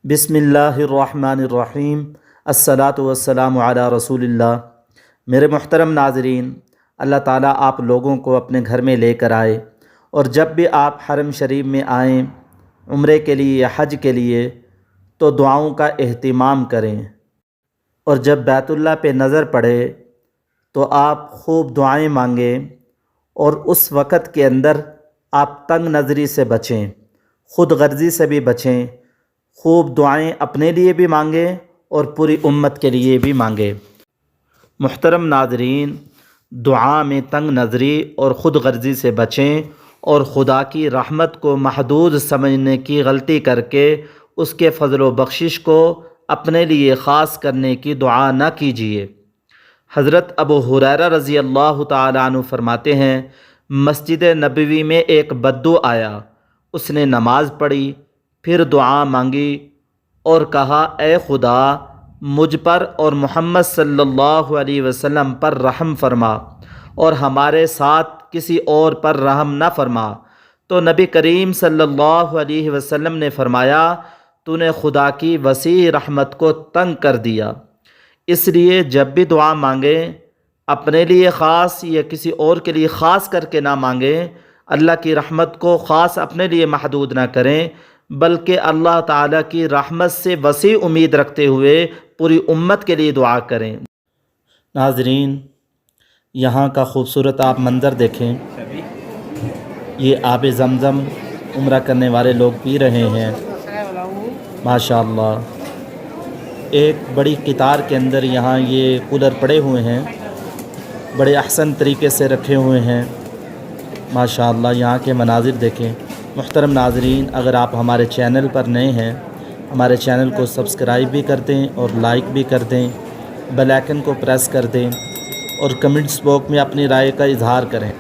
बिस्मिल्लाहिर्रहमानिर्रहीम अस्सलातु वस्सलामु अला रसूल अल्लाह। मेरे मुहतरम नाज़रीन, अल्लाह ताला आप लोगों को अपने घर में लेकर आए और जब भी आप हरम शरीफ में आएँ उम्रे के लिए या हज के लिए तो दुआओं का एहतिमाम करें, और जब बैतुल्लाह पे नज़र पड़े तो आप खूब दुआएं मांगें और उस वक़्त के अंदर आप तंग नज़री से बचें, ख़ुद गर्ज़ी से भी बचें। खूब दुआएं अपने लिए भी मांगें और पूरी उम्मत के लिए भी मांगें। मुहतरम नाज़रीन, दुआ में तंग नज़री और ख़ुद गर्ज़ी से बचें और खुदा की रहमत को महदूद समझने की गलती करके उसके फ़ज़ल व बख्शिश को अपने लिए ख़ास करने की दुआ न कीजिए। हज़रत अबू हुरैरा रज़ी अल्लाह ताला अन्हु फरमाते हैं, मस्जिद नबवी में एक बद्दू आया। उसने नमाज़ पढ़ी, फिर दुआ मांगी और कहा, ए खुदा, मुझ पर और मोहम्मद सल्लल्लाहु अलैहि वसल्लम पर रहम फरमा और हमारे साथ किसी और पर रहम न फरमा। तो नबी करीम सल्लल्लाहु अलैहि वसल्लम ने फरमाया, तूने खुदा की वसी रहमत को तंग कर दिया। इसलिए जब भी दुआ मांगें अपने लिए ख़ास या किसी और के लिए ख़ास करके ना मांगें। अल्लाह की रहमत को ख़ास अपने लिए महदूद ना करें, बल्कि अल्लाह ताला की रहमत से वसी उम्मीद रखते हुए पूरी उम्मत के लिए दुआ करें। नाज़रीन, यहाँ का खूबसूरत आप मंज़र देखें। ये आब ज़मज़म उम्रा करने वाले लोग पी रहे हैं, माशाअल्लाह। एक बड़ी कितार के अंदर यहाँ ये कूलर पड़े हुए हैं, बड़े अहसन तरीके से रखे हुए हैं, माशाअल्लाह। यहाँ के मनाजिर देखें। मुहतरम नाज़रीन, अगर आप हमारे चैनल पर नए हैं, हमारे चैनल को सब्सक्राइब भी कर दें और लाइक भी कर दें, बेल आइकन को प्रेस कर दें और कमेंट्स बॉक्स में अपनी राय का इजहार करें।